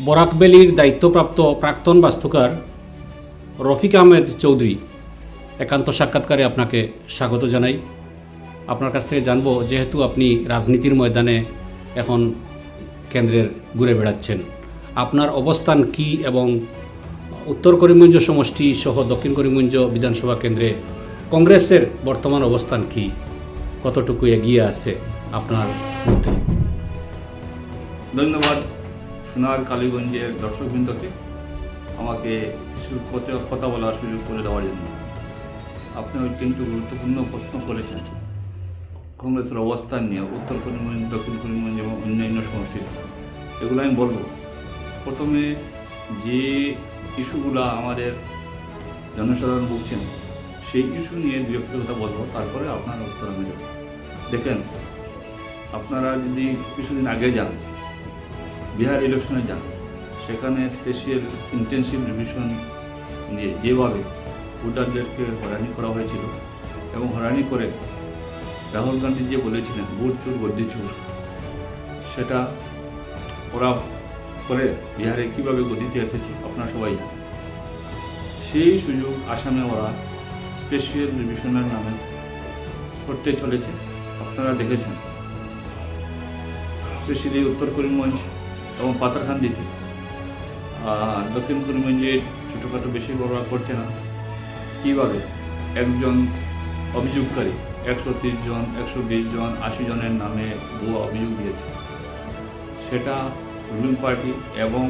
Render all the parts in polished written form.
বরাকবেলির দায়িত্বপ্রাপ্ত প্রাক্তন বাস্তুকার রফিক আহমেদ চৌধুরী একান্ত সাক্ষাৎকারে আপনাকে স্বাগত জানাই। আপনার কাছ থেকে জানবো, যেহেতু আপনি রাজনীতির ময়দানে এখন কেন্দ্রের ঘুরে বেড়াচ্ছেন, আপনার অবস্থান কি এবং উত্তর করিমগঞ্জ সমষ্টি সহ দক্ষিণ করিমগঞ্জ বিধানসভা কেন্দ্রে কংগ্রেসের বর্তমান অবস্থান কি, কতটুকু এগিয়ে আছে আপনার মধ্যে? ধন্যবাদ সোনার কালীগঞ্জের দর্শকবৃন্দকে আমাকে কথা বলার সুযোগ করে দেওয়ার জন্য। আপনি অত্যন্ত গুরুত্বপূর্ণ প্রশ্ন করেছেন কংগ্রেসের অবস্থান নিয়ে উত্তর করিমগঞ্জ, দক্ষিণ করিমগঞ্জ এবং অন্যান্য সমষ্টিতে। এগুলো আমি বলবো। প্রথমে যে ইস্যুগুলো আমাদের জনসাধারণ ভুগছেন সেই ইস্যু নিয়ে দু একটা কথা বলবো, তারপরে আপনার উত্তর আমি দেব। দেখেন, আপনারা যদি কিছুদিন আগে যান, বিহার ইলেকশনে যান, সেখানে স্পেশাল ইন্টেনসিভ রিভিশন নিয়ে যেভাবে ভোটারদেরকে হয়রানি করা হয়েছিল এবং হয়রানি করে রাহুল গান্ধী যে বলেছিলেন ভোট চোর গদ্দি চোর, সেটা ওরা করে বিহারে কীভাবে গদিতে এসেছে আপনারা সবাই জানেন। সেই সুযোগ আসামে ওরা স্পেশাল রিভিশনের নামে করতে চলেছে। আপনারা দেখেছেন স্পেশালি উত্তর করিমগঞ্জ এবং পাতারকান্দিতে, দক্ষিণ করিমগঞ্জে ছোটোখাটো বেশি বড় করছে না, কীভাবে একজন অভিযোগকারী 130 জন, 120 জন, 80 জনের নামে ভুয়া অভিযোগ দিয়েছে। সেটা রুলিং পার্টি এবং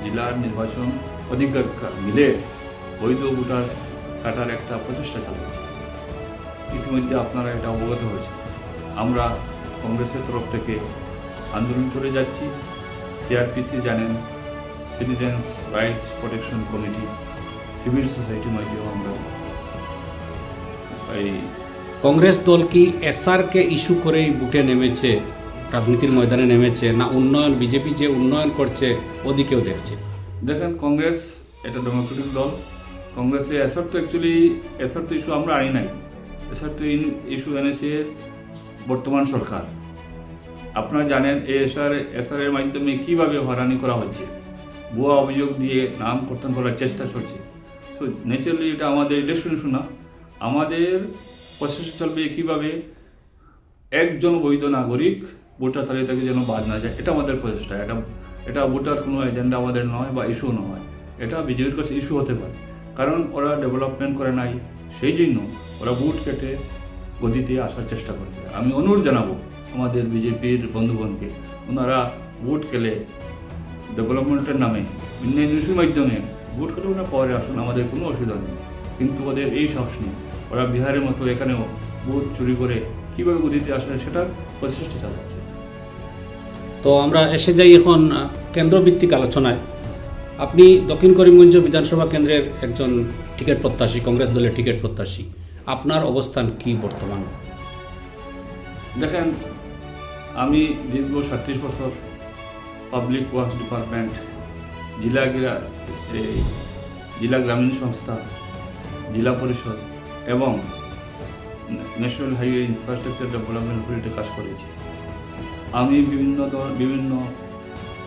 জেলার নির্বাচন অধিকার মিলে বৈধ ভোটার কাটার একটা প্রচেষ্টা চালাচ্ছে। ইতিমধ্যে আপনারা এটা অবগত হয়েছে। আমরা কংগ্রেসের তরফ থেকে আন্দোলন করে যাচ্ছি। সিআরপিসি জানেন, citizens rights protection committee, civil সোসাইটির মাধ্যমেও আমরা এই কংগ্রেস দল কি এসআরকে ইস্যু করেই বুটে নেমেছে, রাজনীতির ময়দানে নেমেছে, না উন্নয়ন, বিজেপি যে উন্নয়ন করছে ওদিকেও দেখছে? দেখেন, কংগ্রেস এটা ডেমোক্রেটিক দল। কংগ্রেসে এসআর তো ইস্যু আমরা আনি নাই। এসআর তো ইস্যু এনেছে বর্তমান সরকার। আপনারা জানেন এসআরের মাধ্যমে কীভাবে হয়রানি করা হচ্ছে, ভুয়া অভিযোগ দিয়ে নাম কর্তন করার চেষ্টা চলছে। সো ন্যাচারালি এটা আমাদের ইলেকশন ইস্যু না। আমাদের প্রসেস চলবে কীভাবে একজন বৈধ নাগরিক ভোটার তালিকা থেকে যেন বাদ না যায়, এটা আমাদের প্রচেষ্টা। এটা ভোটার কোনো এজেন্ডা আমাদের নয় বা ইস্যু নয়। এটা বিজেপির কাছে ইস্যু হতে পারে, কারণ ওরা ডেভেলপমেন্ট করে নাই, সেই জন্য ওরা ভোট কেটে গদিতে আসার চেষ্টা করছে। আমি অনুরোধ জানাবো আমাদের বিজেপির বন্ধুগণকে, ওনারা ভোট কেলে ডেভেলপমেন্টের নামে অন্যান্য ইস্যুর মাধ্যমে ভোট কেটে ওরা পরে আসুন, আমাদের কোনো অসুবিধা নেই। কিন্তু ওদের এই সাহস নেই। ওরা বিহারের মতো এখানেও ভোট চুরি করে কীভাবে গদিতে আসে সেটার প্রচেষ্টা চালাচ্ছে। তো আমরা এসে যাই এখন কেন্দ্রভিত্তিক আলোচনায়। আপনি দক্ষিণ করিমগঞ্জ বিধানসভা কেন্দ্রের একজন টিকিট প্রত্যাশী, কংগ্রেস দলের টিকিট প্রত্যাশী। আপনার অবস্থান কি বর্তমান? দেখেন, আমি দীর্ঘ 37 বছর পাবলিক ওয়ার্কস ডিপার্টমেন্ট, জেলা গ্রামীণ সংস্থা, জেলা পরিষদ এবং ন্যাশনাল হাইওয়ে ইনফ্রাস্ট্রাকচার ডেভেলপমেন্ট অথরিটিতে কাজ করেছি। আমি বিভিন্ন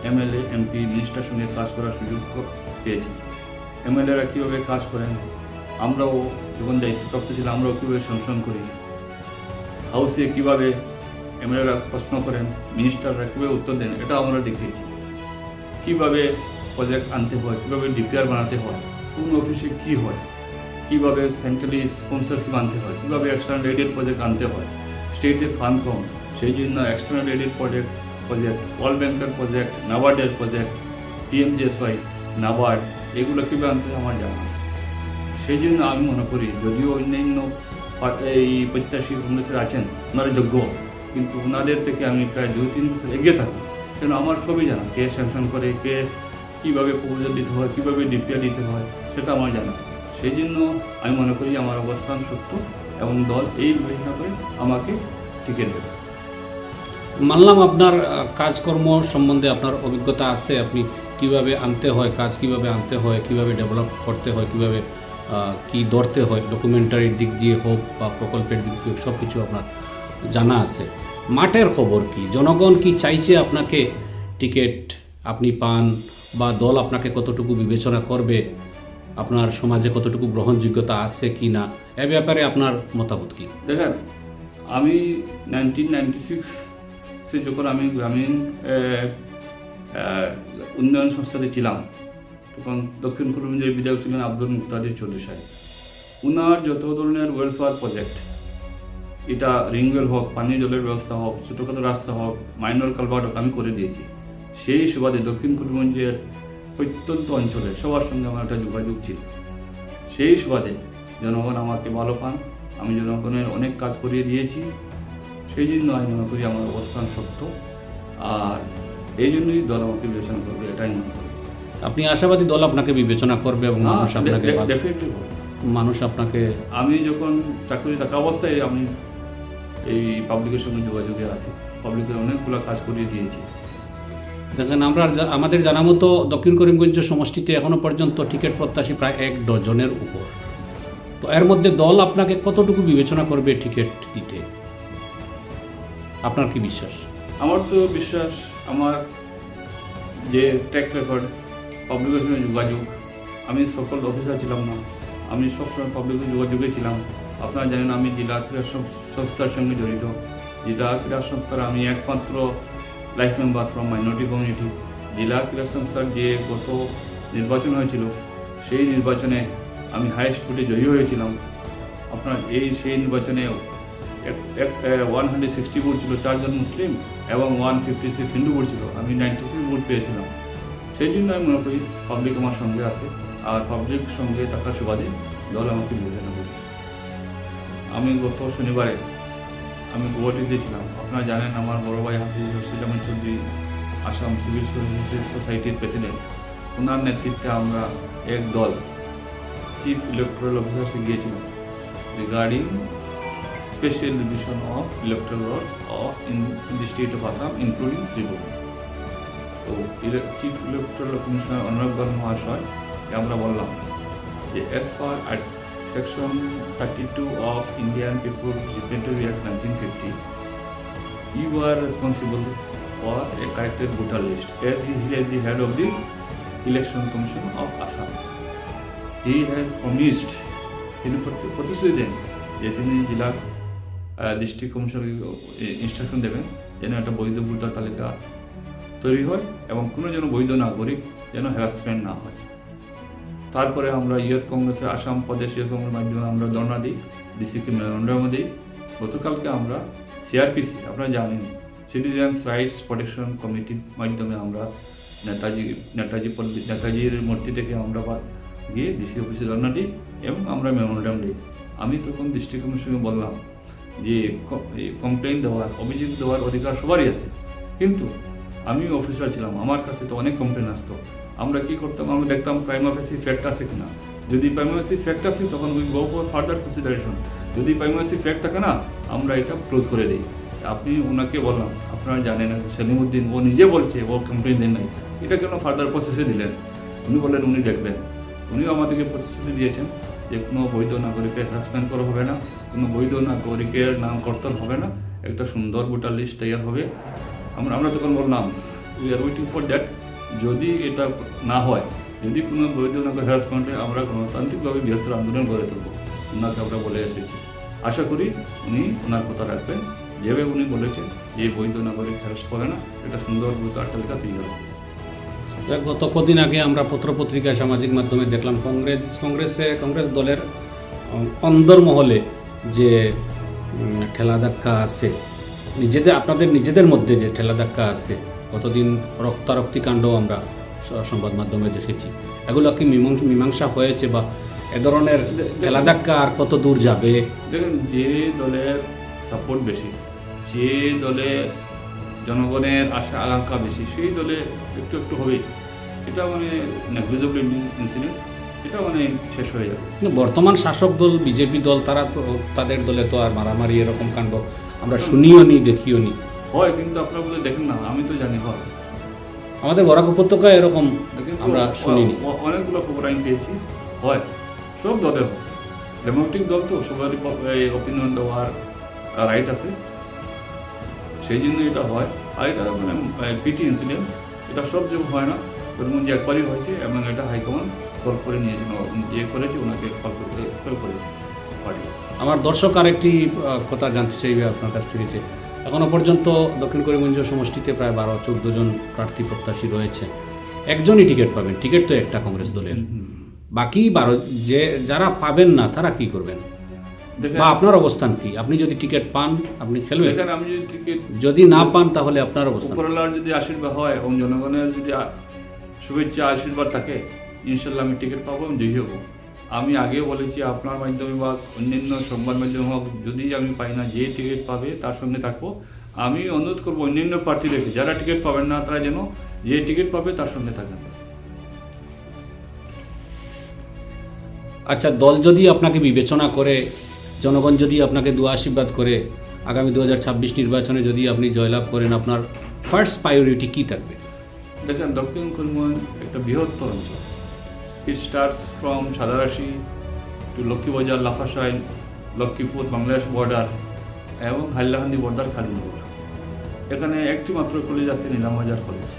এমএলএ, এমপি, মিনিস্টার সঙ্গে কাজ করার সুযোগ পেয়েছি। এমএলএরা কীভাবে কাজ করেন, আমরাও যখন দায়িত্বপ্রাপ্ত ছিলাম আমরাও কীভাবে সংশোধন করি, হাউসে কীভাবে এমএলএরা প্রশ্ন করেন, মিনিস্টাররা কীভাবে উত্তর দেন, এটা আমরা দেখিয়েছি। কীভাবে প্রজেক্ট আনতে হয়, কীভাবে ডিপিআর বানাতে হয়, কোন অফিসে কী হয়, কীভাবে সেন্ট্রালি স্পন্সর স্কিম আনতে হয়, কীভাবে এক্সটার্নাল এডেড প্রজেক্ট আনতে হয়। স্টেটের ফান্ড কম, সেই জন্য এক্সটার্নাল এডেড প্রজেক্ট, ওয়ার্ল্ড ব্যাংকের প্রজেক্ট, নাবার্ডের প্রজেক্ট, পিএমজিএসওয়াই, নাবার্ড, এগুলো কীভাবে আনতে আমার জানা আছে। সেই জন্য আমি মনে করি, যদিও অন্যান্য এই প্রত্যাশী কংগ্রেসের আছেন, ওনারা যোগ্য, কিন্তু ওনাদের থেকে আমি প্রায় 2-3 বছর এগিয়ে থাকি। কেন আমার সবই জানা, কে স্যাংশন করে, কে কীভাবে প্রপোজাল দিতে হয়, কীভাবে ডিপিআর দিতে হয়, সেটা আমার জানা। সেই জন্য আমি মনে করি আমার অবস্থান সত্য এবং দল এই বিবেচনা করে আমাকে টিকিট দেবে। মানলাম আপনার কাজকর্ম সম্বন্ধে আপনার অভিজ্ঞতা আছে, আপনি কিভাবে আনতে হয়, কাজ কিভাবে আনতে হয়, কিভাবে ডেভেলপ করতে হয়, কিভাবে কি ধরতে হয়, ডকুমেন্টারির দিক দিয়ে হোক বা প্রকল্পের দিক দিয়ে সব কিছু আপনার জানা আছে। মাঠের খবর কি, জনগণ কি চাইছে আপনাকে টিকিট আপনি পান, বা দল আপনাকে কতটুকু বিবেচনা করবে, আপনার সমাজে কতটুকু গ্রহণযোগ্যতা আছে কি না, এ ব্যাপারে আপনার মতামত কি? দেখেন, আমি 1996 সে যখন আমি গ্রামীণ উন্নয়ন সংস্থাতে ছিলাম, তখন দক্ষিণ করিমগঞ্জের বিধায়ক ছিলেন আব্দুল মুক্তাদির চৌধুরী সাহেব। উনার যত ধরনের ওয়েলফেয়ার প্রজেক্ট, এটা রিংওয়েল হোক, পানীয় জলের ব্যবস্থা হোক, ছোটোখাটো রাস্তা হোক, মাইনর কালভার্ট হোক, আমি করে দিয়েছি। সেই সুবাদে দক্ষিণ করিমগঞ্জের প্রত্যন্ত অঞ্চলে সবার সঙ্গে আমার একটা যোগাযোগ ছিল। সেই সুবাদে জনগণ আমাকে ভালো পান, আমি জনগণের অনেক কাজ করিয়ে দিয়েছি। সেই জন্য আমি মনে করি আমার অবস্থান শক্ত, আর এই জন্যই দল আমাকে বিবেচনা করবে, এটাই মনে করি। আপনি আশাবাদী দল আপনাকে বিবেচনা করবে এবং মানুষ আপনাকে ডেফিনেটলি মানুষ আপনাকে আমি যখন চাকরি থাকা অবস্থায় আমি এই পাবলিকের সঙ্গে যোগাযোগে আছি, পাবলিকের অনেকগুলো কাজ করিয়ে দিয়েছি। দেখেন, আমাদের জানা মতো দক্ষিণ করিমগঞ্জ সমষ্টিতে এখনো পর্যন্ত টিকিট প্রত্যাশী প্রায় 1 ডজনের উপর। তো এর মধ্যে দল আপনাকে কতটুকু বিবেচনা করবে টিকিট দিতে, আপনার কি বিশ্বাস? আমার তো বিশ্বাস, আমার যে ট্র্যাক রেকর্ড, পাবলিকের সঙ্গে যোগাযোগ, আমি সকল অফিসার ছিলাম না, আমি সবসময় পাবলিকের যোগাযোগে ছিলাম। আপনারা জানেন আমি জেলা ক্রীড়া সংস্থার সঙ্গে জড়িত। জেলা ক্রীড়া সংস্থার আমি একমাত্র life member from minority community. জেলা ক্রীড়া সংস্থার যে গত নির্বাচন হয়েছিল, সেই নির্বাচনে আমি হাইয়েস্ট ভোটে জয়ী হয়েছিলাম। আপনার সেই নির্বাচনে 160 ভোট ছিল, 4 জন মুসলিম এবং 156 হিন্দু ভোট ছিল, আমি 96 ভোট পেয়েছিলাম। সেই জন্য আমি মনে করি পাবলিক আমার সঙ্গে আছে, আর পাবলিক সঙ্গে থাকার সুবাদে দল আমাকে বিবেচনা করি। আমি গত শনিবারে আমি গুয়াহাটিতে ছিলাম। আপনারা জানেন আমার বড় ভাই হাফিজ রশিদ আহমেদ চৌধুরী, আসাম সিভিল সার্ভিসেস সোসাইটির প্রেসিডেন্ট, ওনার নেতৃত্বে আমরা এক দল চিফ ইলেকট্রাল অফিসারকে গিয়েছিলাম regarding special division of electoral rolls in the state of Assam, including Sribur. তো চিফ ইলেকট্রাল কমিশনার অনারেবল মহাশয় আমরা বললাম যে as per section 32 of Indian People Representative Act 1950, you are responsible for a corrected voter list as he is the head of the Election Commission of Assam. He has promised, তিনি প্রতিশ্রুতি দেন যে তিনি জেলা district কমিশনারকে instruction দেবেন যেন একটা বৈধ voter তালিকা তৈরি হয় এবং কোনো যেন বৈধ নাগরিক যেন হ্যারাসমেন্ট না হয়। তারপরে আমরা ইয়ুথ কংগ্রেসের আসাম প্রদেশ ইয়ুথ কংগ্রেসের মাধ্যমে আমরা ধর্ণা দিই, ডিসিকে মেমোরেন্ডাম দিই। গতকালকে আমরা সিআরপিসি, আপনারা জানেন সিটিজেন্স রাইটস প্রোটেকশন কমিটির মাধ্যমে আমরা নেতাজির মূর্তি থেকে আমরা গিয়ে ডিসি অফিসে ধর্ণা দিই এবং আমরা মেমোরেন্ডাম দিই। আমি তখন ডিস্ট্রিক্ট কমিশনকে বললাম যে কমপ্লেন দেওয়ার, অভিযোগ দেওয়ার অধিকার সবারই আছে, কিন্তু আমি অফিসার ছিলাম, আমার কাছে তো অনেক কমপ্লেন আসতো। আমরা কি করতাম, আমরা দেখতাম প্রাইমা ফেসি ফ্যাক্ট আছে কিনা। যদি প্রাইমা ফেসি ফ্যাক্ট আছে তখন we go for further consideration, যদি প্রাইমা ফেসি ফ্যাক্ট থাকে না আমরা এটা ক্লোজ করে দিই। আপনি ওনাকে বললাম, আপনারা জানেন সেলিমউদ্দিন ও নিজে বলছে ও কমপ্লেন দেন নাই, এটা কেন ফার্দার প্রসেসে দিলেন? উনি বললেন উনি দেখবেন। উনিও আমাদেরকে প্রতিশ্রুতি দিয়েছেন যে কোনো বৈধ নাগরিকের হ্যারাসমেন্ট করা হবে না, কোনো বৈধ নাগরিকের নাম কর্তন হবে না, একটা সুন্দর ভোটার লিস্ট তৈরি হবে। আমরা তখন বললাম we are waiting for that. যদি এটা না হয়, যদি কোনো বৈধ নাগরিক হ্যারাসমেন্টে আমরা গণতান্ত্রিকভাবে বৃহত্তর আন্দোলন গড়ে তুলব, ওনাকে আমরা বলে এসেছি। আশা করি উনি ওনার কথা রাখবেন, যেভাবে উনি বলেছেন যে বৈধ নাগরিক হ্যারাস করে না, একটা সুন্দর ভোটার তালিকা তৈরি হবে। গত কদিন আগে আমরা পত্রপত্রিকায় সামাজিক মাধ্যমে দেখলাম কংগ্রেস দলের অন্দরমহলে যে ঠেলাধাক্কা আছে, আপনাদের নিজেদের মধ্যে যে ঠেলাধাক্কা আছে, কতদিন রক্তারক্তি কাণ্ড আমরা সংবাদ মাধ্যমে দেখেছি। এগুলো কি মীমাংসা হয়েছে, বা এ ধরনের ঠেলাধাক্কা আর কত দূর যাবে? দেখুন, যে দলের সাপোর্ট বেশি, যে দলে জনগণের আশা আকাঙ্ক্ষা বেশি, সেই দলে একটু একটু হবেই। এটা মানে নেগলিজেবল ইনসিডেন্স, এটা মানে শেষ হয়ে যাবে। কিন্তু বর্তমান শাসক দল বিজেপি দল, তারা তো তাদের দলে তো আর মারামারি এরকম কাণ্ড আমরা শুনিও নি, দেখিও নি। হয়, কিন্তু আপনারা বলে দেখেন না, আমি তো জানি হয়। আমাদের বরাক উপত্যকায় এরকম আমরা শুনিনি। অনেকগুলো খবর আমি পেয়েছি, হয়, সব দলে হয়। ডেমোক্রেটিক দল তো সবারই অপিনিয়ন দেওয়ার রাইট আছে, সেই জন্য এটা হয়। আর এটা মানে পিটি ইনসিডেন্স, এটা সব যোগ হয় না, করিমগঞ্জ একবারই হয়েছে এবং এটা হাইকমান্ড সলভ করে নিয়েছেন, করেছে, ওনাকে এক্সপেল করেছে পার্টি। আমার দর্শক আরেকটি কথা জানতে চাইবে আপনার কাছ থেকে, যে এখনও পর্যন্ত দক্ষিণ করিমগঞ্জ সমষ্টিতে প্রায় 12-14 জন প্রার্থী প্রত্যাশী রয়েছে, একজনই টিকিট পাবেন, টিকিট তো একটা কংগ্রেস দলের, বাকি 12 যারা পাবেন না তারা কি করবেন বা আপনার অবস্থান কি? আপনি যদি টিকিট পান আপনি খেলবেন, দেখেন আমি যদি টিকিট যদি না পান তাহলে আপনার অবস্থান। উপরওয়ালার যদি আশীর্বাদ হয় এবং জনগণের যদি শুভেচ্ছা আশীর্বাদ থাকে, ইনশাল্লাহ আমি টিকিট পাবো এবং জয়ী হবো। আমি আগেও বলেছি, আপনার মাধ্যমে বা অন্যান্য সংবাদ মাধ্যমে হোক, যদি আমি পাই না, যে টিকিট পাবে তার সঙ্গে থাকবো। আমি অনুরোধ করবো অন্যান্য প্রার্থীদেরকে, যারা টিকিট পাবেন না তারা যেন যে টিকিট পাবে তার সঙ্গে থাকেন। আচ্ছা, দল যদি আপনাকে বিবেচনা করে, জনগণ যদি আপনাকে দোয়া আশীর্বাদ করে, আগামী 2026 নির্বাচনে যদি আপনি জয়লাভ করেন, আপনার ফার্স্ট প্রায়োরিটি কী থাকবে? দেখেন, দক্ষিণ করিমগঞ্জ একটা বৃহত্তর অঞ্চল। It starts from Sadarashi to Lakshmibazar, Lafashail, Lakshmipur, Bangladesh border এবং হাইলাকান্দি বর্ডার, খালিনগর। এখানে একটি মাত্র কলেজ আছে, নীলামবাজার কলেজ।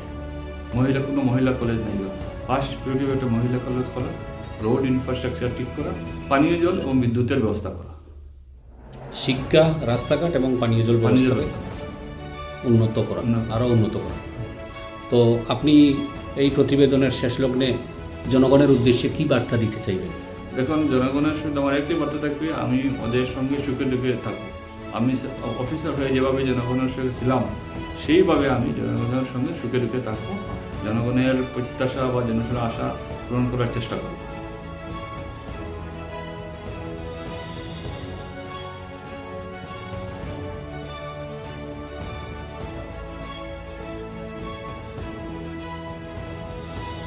কোনো মহিলা কলেজ নেই। ফার্স্ট প্রায়োরিটি একটা মহিলা কলেজ করা, রোড ইনফ্রাস্ট্রাকচার ঠিক করা, পানীয় জল এবং বিদ্যুতের ব্যবস্থা করা, শিক্ষা, রাস্তাঘাট এবং পানীয় জল ব্যবস্থা উন্নত করা, আরও উন্নত করা। তো আপনি এই প্রতিবেদনের শেষ লগ্নে জনগণের উদ্দেশ্যে কি বার্তা দিতে চাইবেন? দেখুন, জনগণের শুধু আমার একটি বার্তা থাকবে, আমি ওদের সঙ্গে সুখে দুঃখে থাকবো। আমি অফিসার হয়ে যেভাবে জনগণের সঙ্গে ছিলাম, সেইভাবে আমি জনগণের সঙ্গে সুখে দুঃখে থাকবো। জনগণের প্রত্যাশা বা জনগণের আশা পূরণ করার চেষ্টা করবো।